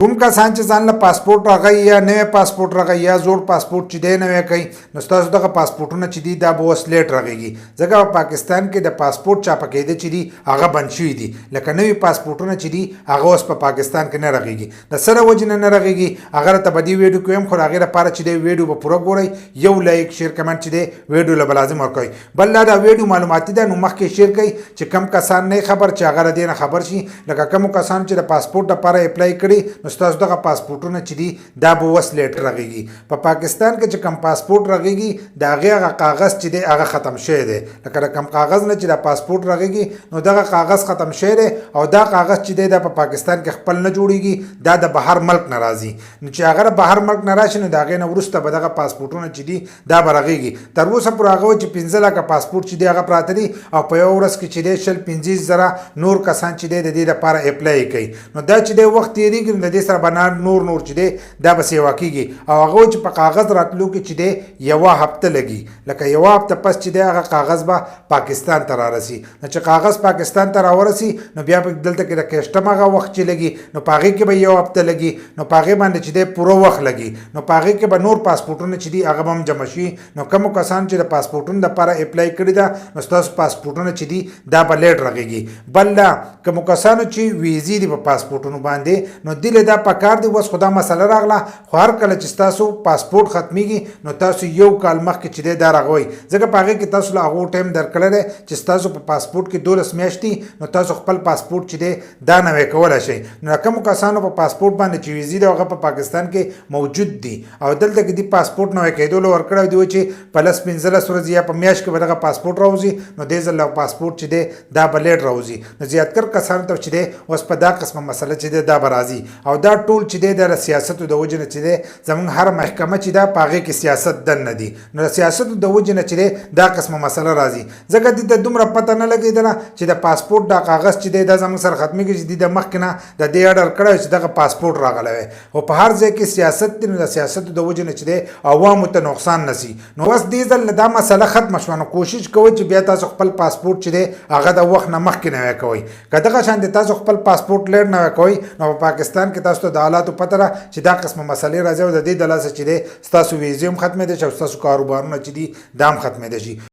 کوم کسان چې ځان له پاسپورت راغی یا نوی پاسپورت راغی یا زوړ پاسپورت چې دی نوی کوي نو ستاسو دغه پاسپورتونه چې دي دا به اوس لیټ رغېږي ځکه په پاکستان کې د پاسپورت چاپه کېده چې دي هغه بند شوي دي لکه نوي پاسپورتونه چې دي هغه اوس په پاکستان کې نه رغېږي د څه د وجې نه رغېږي هغه راته به دې ویډیو کې وایم خو د هغې لپاره چې دی ویډیو به پوره ګورئ یو لایک شیر کمنټ چې دی ویډیو له به لازم ورکوئ بل دا ویډیو معلوماتي ده نو مخکې شیر کوئ چې کم کسان نه خبر چې هغه د دې نه خبر شي لکه کومو کسانو چې د پاسپورت لپاره اپلای کړي نو ستاسو دغه پاسپورتونه چې دي دا به اوس لیټ رغېږي په پاکستان کې چې کم پاسپورت رغېږي د هغې هغه کاغذ چې دی هغه ختم شوی دی لکه د کم کاغذ نه چې د پاسپورت رغېږي نو دغه کاغذ ختم شوی دی او دا کاغذ چې دی دا په پاکستان کې خپل نه جوړېږي دا د بهر ملک نه راځي نو چې هغه د بهر ملک نه راشي نو د هغې نه وروسته به دغه پاسپورتونه چې دي دا به رغېږي تر اوسه پورې هغه چې 15 لکه پاسپورت چې دی هغه پراته دي او په یوه ورځ کې چې دی 25 زره نور کسان چې دی د دې لپاره اپلای کوي نو دا چې دی وخت تېرېږي نو د دې سره به نور چې دی دا به سیوا کېږي او هغه چې په کاغذ راتلو کې چې دی یوه هفته لګي لکه یوه هفته پس چې دی هغه کاغذ به پاکستان ته رارسي نو چې کاغذ پاکستان ته راورسي نو بیا په دلته کې د کیسټم هغه وخت چې لګي نو په هغې کې به یوه هفته لګي نو په هغې باندې چې دی پوره وخت لګي نو په هغې کې به نور پاسپورټونه چې دي هغه به هم جمع شي نو کومو کسانو چې د پاسپورټونو دپاره اپلای کړي ده نو ستاسو پاسپورټونه چې دي دا به لیټ رغېږي بل دا کومو کسانو چې ویزې دي په پاسپورټونو باندې نو دې له دا پکار دی اوس خو دا مسله راغله خو هر کله چې تاسو پاسپورت ختمیږي نو تاسو یو کال مخکې چې دی دا رغوئ ځکه په هغې کې تاسو له هغو ټایم درکړی دی چې ستاسو په پاسپورت کې 12 میاشتې نو تاسو خپل پاسپورت چې دی دا نوی کولی شئ نو کومو کسانو په پاسپورت باندې چې ویزې دی هغه په پاکستان کې موجود دي او دلته کې دي پاسپورت نوی کېدو له ورکړی دی چې په 15 ورځې یا په میاشت کې به دغه پاسپورت راوځي نو دې ځل پاسپورت چې دی دا به لیټ راوځي نو زیاتکر کسانو ته چې دی اوس په دا قسمه مسله چې دی دا به راځي او دا ټول چې دی د سیاستو د وجې نه چې دی زموږ هر محکمه چې دا په هغې کې سیاست دننه دي نو د سیاستو د وجې نه چې دی دا قسمه مسله راځي ځکه دې ته دومره پته نه لګېدله چې د پاسپورت دا کاغذ چې دی دا زموږ سره ختمېږي چې دې د مخکې نه د دې اډر کړی چې دغه پاسپورت راغلی وی خو په هر ځای کې سیاست دی نو د سیاستو د وجې نه چې دی عوامو ته نقصان نه سي نو اوس دې ځل دا مسله ختمه شوه نو کوشش کوئ چې بیا تاسو خپل پاسپورت چې دی هغه د وخت نه مخکې نوی کوئ که دغه شان د تاسو خپل پاسپورت لیټ نوی کوئ نو په پاکستان کې تاسو ته د حالاتو پته ده چې دا قسمه مسلې راځي او د دې د لاسه چې دی ستاسو ویزې هم ختمېدی شي او ستاسو کاروبارونه چې دي دا هم ختمېدی شي